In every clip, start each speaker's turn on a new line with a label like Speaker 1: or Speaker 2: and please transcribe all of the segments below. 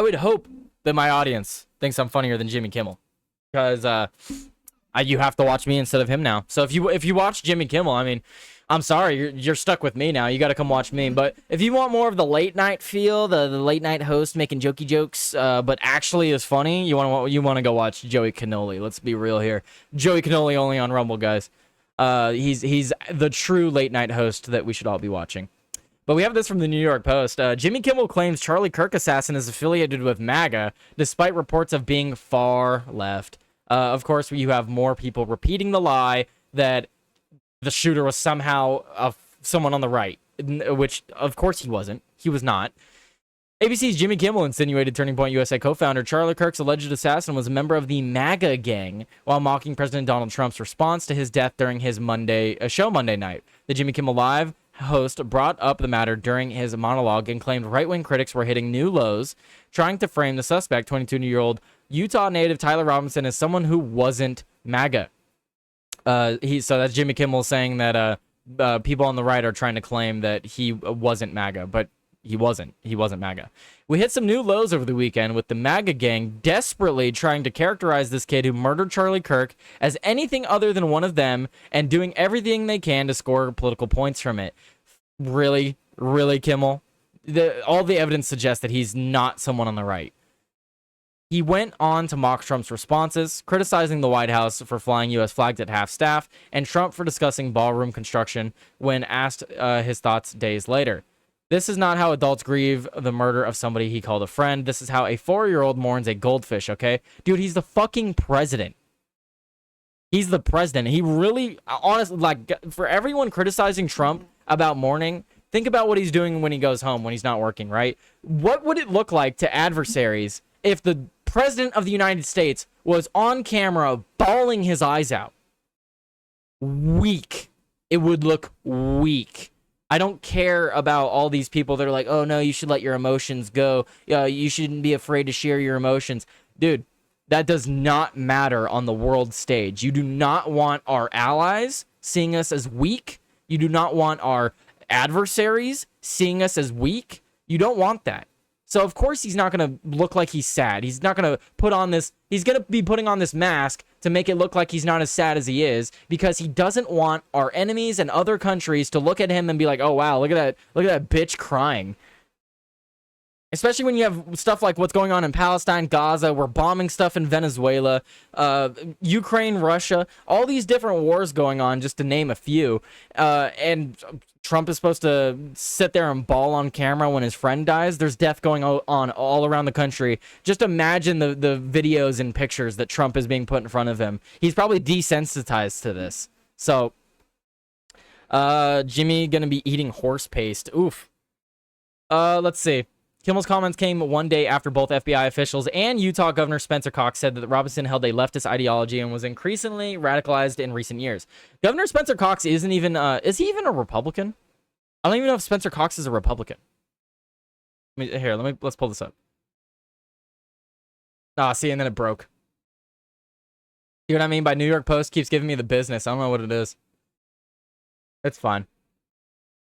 Speaker 1: I would hope that my audience thinks I'm funnier than Jimmy Kimmel, because you have to watch me instead of him now. So if you watch Jimmy Kimmel, I mean, I'm sorry, you're stuck with me now. You got to come watch me. But if you want more of the late night feel, the late night host making jokey jokes, but actually is funny, you want to go watch Joey Cannoli. Let's be real here. Joey Cannoli only on Rumble, guys. He's the true late night host that we should all be watching. But we have this from the New York Post. Jimmy Kimmel claims Charlie Kirk assassin is affiliated with MAGA, despite reports of being far left. Of course, you have more people repeating the lie that the shooter was somehow someone on the right, which, of course, he wasn't. He was not. ABC's Jimmy Kimmel insinuated Turning Point USA co-founder Charlie Kirk's alleged assassin was a member of the MAGA gang while mocking President Donald Trump's response to his death during his show Monday night. The Jimmy Kimmel Live host brought up the matter during his monologue and claimed right-wing critics were hitting new lows, trying to frame the suspect, 22-year-old Utah native Tyler Robinson, as someone who wasn't MAGA. So that's Jimmy Kimmel saying that people on the right are trying to claim that he wasn't MAGA, but he wasn't. He wasn't MAGA. We hit some new lows over the weekend with the MAGA gang desperately trying to characterize this kid who murdered Charlie Kirk as anything other than one of them and doing everything they can to score political points from it. Really, Kimmel? All the evidence suggests that he's not someone on the right. He went on to mock Trump's responses, criticizing the White House for flying U.S. flags at half-staff, and Trump for discussing ballroom construction when asked his thoughts days later. This is not how adults grieve the murder of somebody he called a friend. This is how a 4-year-old mourns a goldfish, okay? Dude, he's the fucking president. He's the president. He really, honestly, like, for everyone criticizing Trump about mourning, think about what he's doing when he goes home, when he's not working, right? What would it look like to adversaries if the President of the United States was on camera bawling his eyes out? Weak. It would look weak. I don't care about all these people that are like, oh no, you should let your emotions go. You shouldn't be afraid to share your emotions. Dude, that does not matter on the world stage. You do not want our allies seeing us as weak. You do not want our adversaries seeing us as weak. You don't want that. So, of course, he's not going to look like he's sad. He's not going to put on this... He's going to be putting on this mask to make it look like he's not as sad as he is, because he doesn't want our enemies and other countries to look at him and be like, oh, wow, look at that bitch crying. Especially when you have stuff like what's going on in Palestine, Gaza, we're bombing stuff in Venezuela, Ukraine, Russia, all these different wars going on, just to name a few. And Trump is supposed to sit there and bawl on camera when his friend dies. There's death going on all around the country. Just imagine the videos and pictures that Trump is being put in front of him. He's probably desensitized to this. So, Jimmy gonna be eating horse paste. Oof. Let's see. Kimmel's comments came one day after both FBI officials and Utah Governor Spencer Cox said that Robinson held a leftist ideology and was increasingly radicalized in recent years. Governor Spencer Cox isn't even, is he even a Republican? I don't even know if Spencer Cox is a Republican. Let's pull this up. See, and then it broke. See what I mean by New York Post keeps giving me the business. I don't know what it is. It's fine.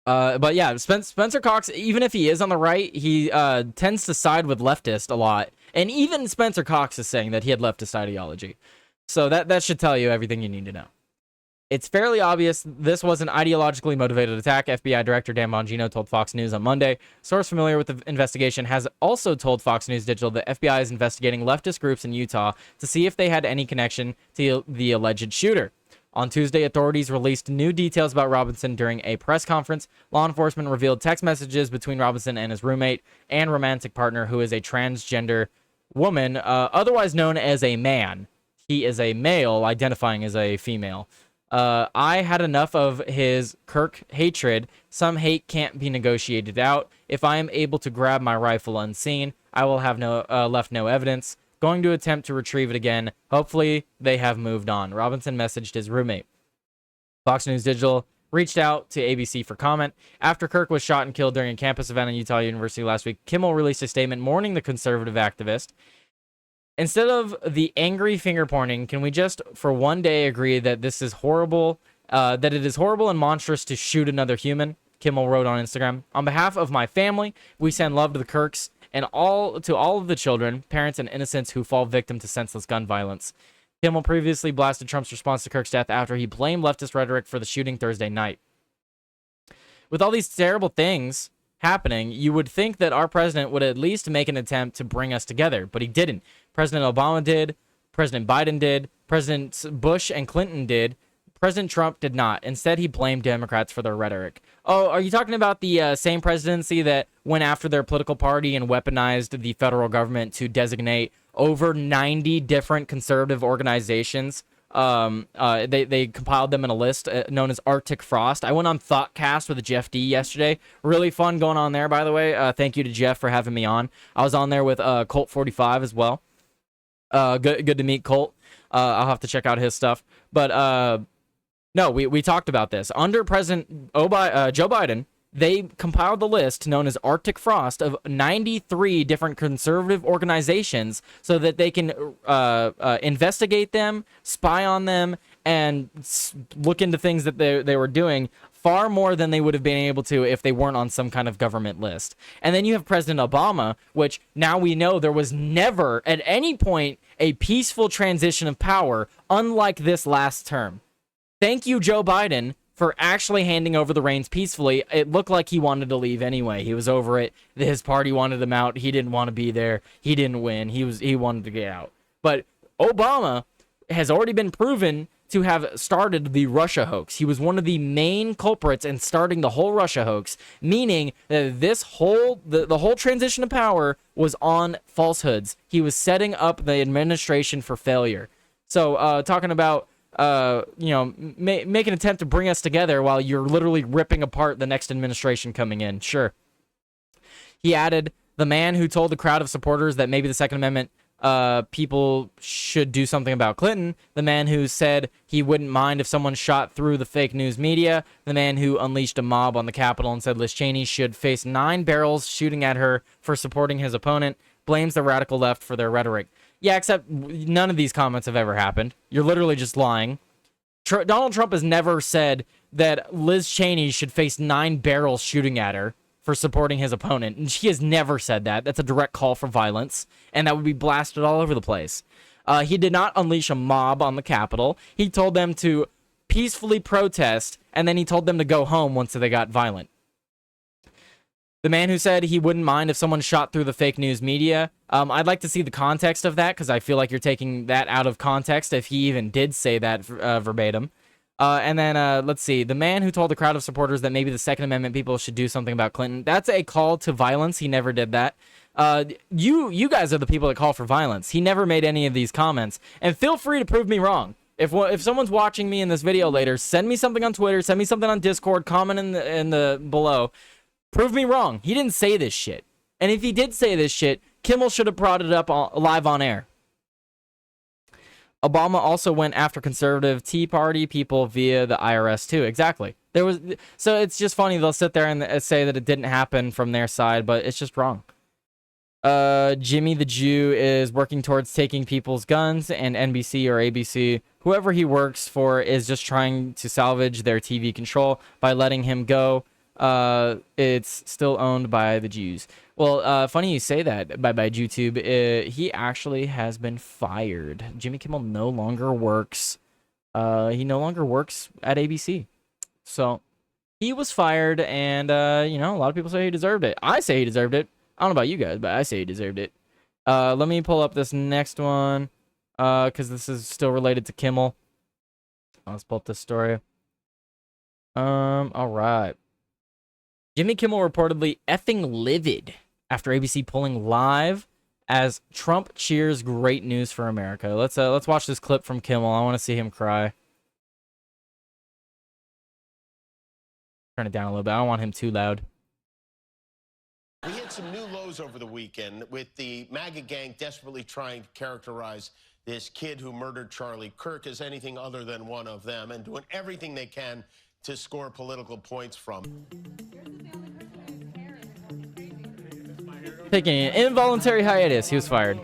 Speaker 1: But yeah, Spencer Cox, even if he is on the right, he tends to side with leftist a lot. And even Spencer Cox is saying that he had leftist ideology. So that should tell you everything you need to know. It's fairly obvious this was an ideologically motivated attack, FBI Director Dan Bongino told Fox News on Monday. Source familiar with the investigation has also told Fox News Digital that FBI is investigating leftist groups in Utah to see if they had any connection to the alleged shooter. On Tuesday, authorities released new details about Robinson during a press conference. Law enforcement revealed text messages between Robinson and his roommate and romantic partner, who is a transgender woman, otherwise known as a man. He is a male, identifying as a female. I had enough of his Kirk hatred. Some hate can't be negotiated out. If I am able to grab my rifle unseen, I will have left no evidence. Going to attempt to retrieve it again. Hopefully, they have moved on. Robinson messaged his roommate. Fox News Digital reached out to ABC for comment. After Kirk was shot and killed during a campus event at Utah University last week, Kimmel released a statement mourning the conservative activist. Instead of the angry finger-pointing, can we just, for one day, agree that this is horrible, that it is horrible and monstrous to shoot another human? Kimmel wrote on Instagram. On behalf of my family, we send love to the Kirks and to all of the children, parents, and innocents who fall victim to senseless gun violence. Kimmel previously blasted Trump's response to Kirk's death after he blamed leftist rhetoric for the shooting Thursday night. With all these terrible things happening, you would think that our president would at least make an attempt to bring us together, but he didn't. President Obama did, President Biden did, Presidents Bush and Clinton did, President Trump did not. Instead, he blamed Democrats for their rhetoric. Oh, are you talking about the same presidency that went after their political party and weaponized the federal government to designate over 90 different conservative organizations? They compiled them in a list known as Arctic Frost. I went on Thoughtcast with Jeff D yesterday. Really fun going on there, by the way. Thank you to Jeff for having me on. I was on there with Colt 45 as well. Good to meet Colt. I'll have to check out his stuff. But no, we talked about this. Under President Joe Biden, they compiled the list known as Arctic Frost of 93 different conservative organizations so that they can investigate them, spy on them, and look into things that they were doing far more than they would have been able to if they weren't on some kind of government list. And then you have President Obama, which now we know there was never at any point a peaceful transition of power, unlike this last term. Thank you, Joe Biden, for actually handing over the reins peacefully. It looked like he wanted to leave anyway. He was over it. His party wanted him out. He didn't want to be there. He didn't win. He wanted to get out. But Obama has already been proven to have started the Russia hoax. He was one of the main culprits in starting the whole Russia hoax, meaning that this whole the whole transition of power was on falsehoods. He was setting up the administration for failure. So talking about make an attempt to bring us together while you're literally ripping apart the next administration coming in. Sure. He added, the man who told the crowd of supporters that maybe the Second Amendment people should do something about Clinton, the man who said he wouldn't mind if someone shot through the fake news media, the man who unleashed a mob on the Capitol and said Liz Cheney should face 9 barrels shooting at her for supporting his opponent, blames the radical left for their rhetoric. Yeah, except none of these comments have ever happened. You're literally just lying. Donald Trump has never said that Liz Cheney should face 9 barrels shooting at her for supporting his opponent. And she has never said that. That's a direct call for violence, and that would be blasted all over the place. He did not unleash a mob on the Capitol. He told them to peacefully protest, and then he told them to go home once they got violent. The man who said he wouldn't mind if someone shot through the fake news media, I'd like to see the context of that, because I feel like you're taking that out of context if he even did say that verbatim. And then, let's see, the man who told the crowd of supporters that maybe the Second Amendment people should do something about Clinton, that's a call to violence. He never did that. You guys are the people that call for violence. He never made any of these comments. And feel free to prove me wrong. If someone's watching me in this video later, send me something on Twitter, send me something on Discord, comment in the below. Prove me wrong. He didn't say this shit. And if he did say this shit, Kimmel should have brought it up live on air. Obama also went after conservative Tea Party people via the IRS too. Exactly. So it's just funny. They'll sit there and say that it didn't happen from their side, but it's just wrong. Jimmy the Jew is working towards taking people's guns, and NBC or ABC, whoever he works for, is just trying to salvage their TV control by letting him go. It's still owned by the Jews. Well, funny you say that by YouTube. He actually has been fired. Jimmy Kimmel no longer works. He no longer works at ABC. So he was fired, and a lot of people say he deserved it. I say he deserved it. I don't know about you guys, but I say he deserved it. Let me pull up this next one, because this is still related to Kimmel. Let's pull up this story. All right. Jimmy Kimmel reportedly effing livid after ABC pulling live as Trump cheers great news for America. Let's watch this clip from Kimmel. I want to see him cry. Turn it down a little bit. I don't want him too loud.
Speaker 2: We hit some new lows over the weekend with the MAGA gang desperately trying to characterize this kid who murdered Charlie Kirk as anything other than one of them, and doing everything they can to score political points from.
Speaker 1: Taking an involuntary hiatus. He was fired.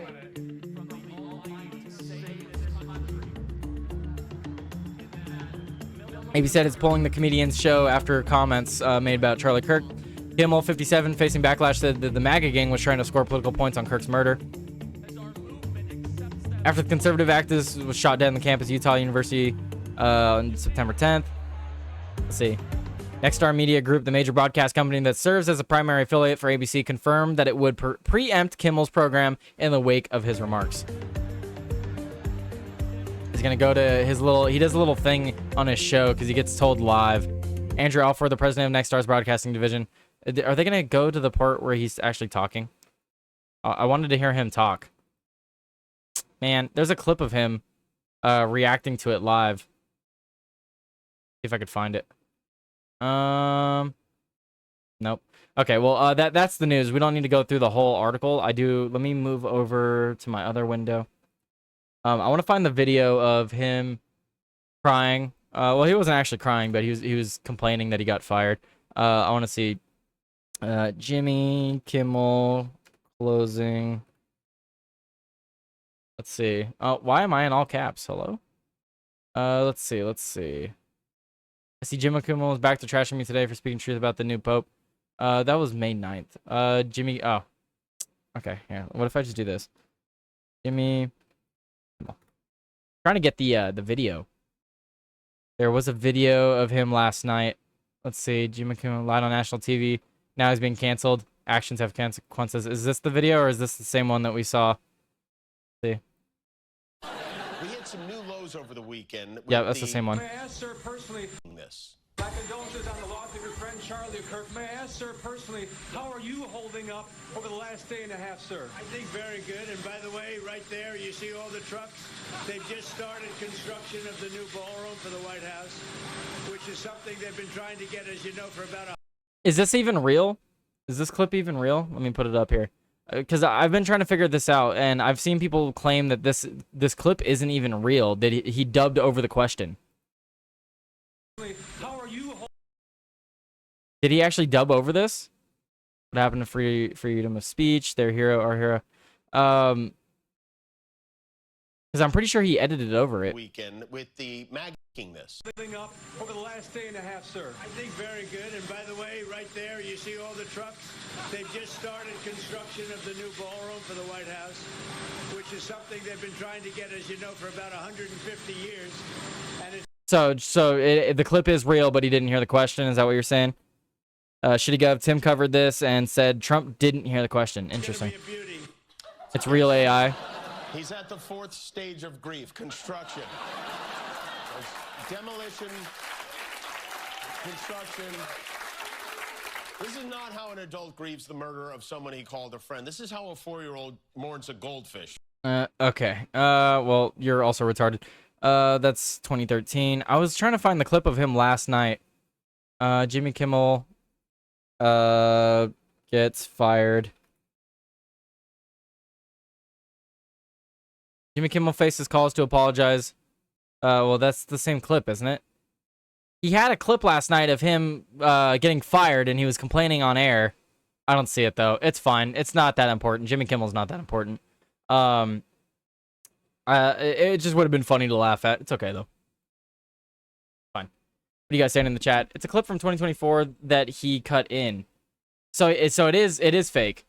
Speaker 1: ABC said it's pulling the comedian's show after comments made about Charlie Kirk. Kimmel 57 facing backlash said that the MAGA gang was trying to score political points on Kirk's murder. After the conservative activist was shot dead on the campus of Utah University on September 10th. Let's see. Nexstar Media Group, the major broadcast company that serves as a primary affiliate for ABC, confirmed that it would preempt Kimmel's program in the wake of his remarks. He's going to go to his he does a little thing on his show because he gets told live. Andrew Alford, the president of Nexstar's broadcasting division. Are they going to go to the part where he's actually talking? I wanted to hear him talk. Man, there's a clip of him reacting to it live. See if I could find it. Nope. Okay, well, that's the news. We don't need to go through the whole article. Let me move over to my other window. I want to find the video of him crying. Well, he wasn't actually crying, but he was complaining that he got fired. I want to see Jimmy Kimmel closing. Let's see. Why am I in all caps? Hello? Let's see. I see Jimmy Kimmel is back to trashing me today for speaking truth about the new pope. That was May 9th. Jimmy. Oh. Okay, yeah. What if I just do this? Jimmy Kimmel. Trying to get the video. There was a video of him last night. Let's see. Jimmy Kimmel lied on national TV. Now he's being canceled. Actions have consequences. Is this the video or is this the same one that we saw? Let's see.
Speaker 2: We hit some new lows over the weekend.
Speaker 1: Yeah, that's the same one.
Speaker 3: May I ask, sir, personally, my condolences on the loss of your friend Charlie Kirk. May I ask, sir, personally, how are you holding up over the last day and a half, sir?
Speaker 4: I think very good. And by the way, right there, you see all the trucks? They've just started construction of the new ballroom for the White House, which is something they've been trying to get, as you know, for about a...
Speaker 1: Is this even real? Is this clip even real? Let me put it up here. Because I've been trying to figure this out, and I've seen people claim that this clip isn't even real, that he dubbed over the question.
Speaker 3: How are you?
Speaker 1: Did he actually dub over this? What happened to freedom of speech? Their hero, our hero. Because I'm pretty sure he edited over it.
Speaker 2: Weekend with the making this.
Speaker 3: Up over the last day and a half, sir.
Speaker 4: I think very good. And by the way, right there, you see all the trucks? They've just started construction of the new ballroom for the White House, which is something they've been trying to get, as you know, for about 150 years. And it's
Speaker 1: the clip is real, but he didn't hear the question. Is that what you're saying? Shitty Gov, Tim covered this and said Trump didn't hear the question. Interesting. It's real AI.
Speaker 2: He's at the fourth stage of grief, construction. Demolition, construction. This is not how an adult grieves the murder of someone he called a friend. This is how a 4-year-old mourns a goldfish.
Speaker 1: Okay. Well, you're also retarded. That's 2013. I was trying to find the clip of him last night. Jimmy Kimmel gets fired. Jimmy Kimmel faces calls to apologize. Well, that's the same clip, isn't it? He had a clip last night of him getting fired, and he was complaining on air. I don't see it, though. It's fine. It's not that important. Jimmy Kimmel's not that important. It just would have been funny to laugh at. It's okay, though. Fine. What are you guys saying in the chat? It's a clip from 2024 that he cut in. So it is fake.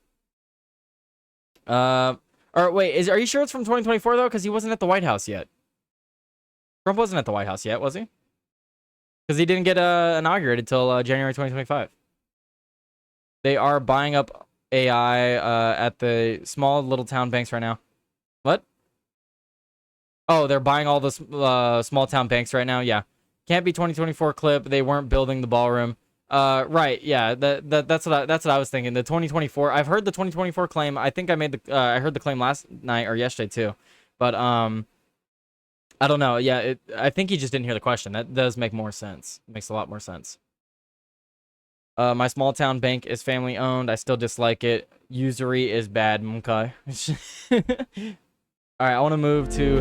Speaker 1: Or wait, are you sure it's from 2024 though? Because he wasn't at the White House yet. Trump wasn't at the White House yet, was he? Because he didn't get inaugurated till January 2025. They are buying up AI at the small little town banks right now. What? Oh, they're buying all the small town banks right now. Yeah, can't be 2024 clip. They weren't building the ballroom. Right, yeah, that's what I was thinking. The 2024, I've heard the 2024 claim. I think I heard the claim last night or yesterday too, but I don't know. Yeah, I think he just didn't hear the question. That does make more sense. It makes a lot more sense. My small town bank is family owned. I still dislike it. Usury is bad. Okay. All right, I want to move to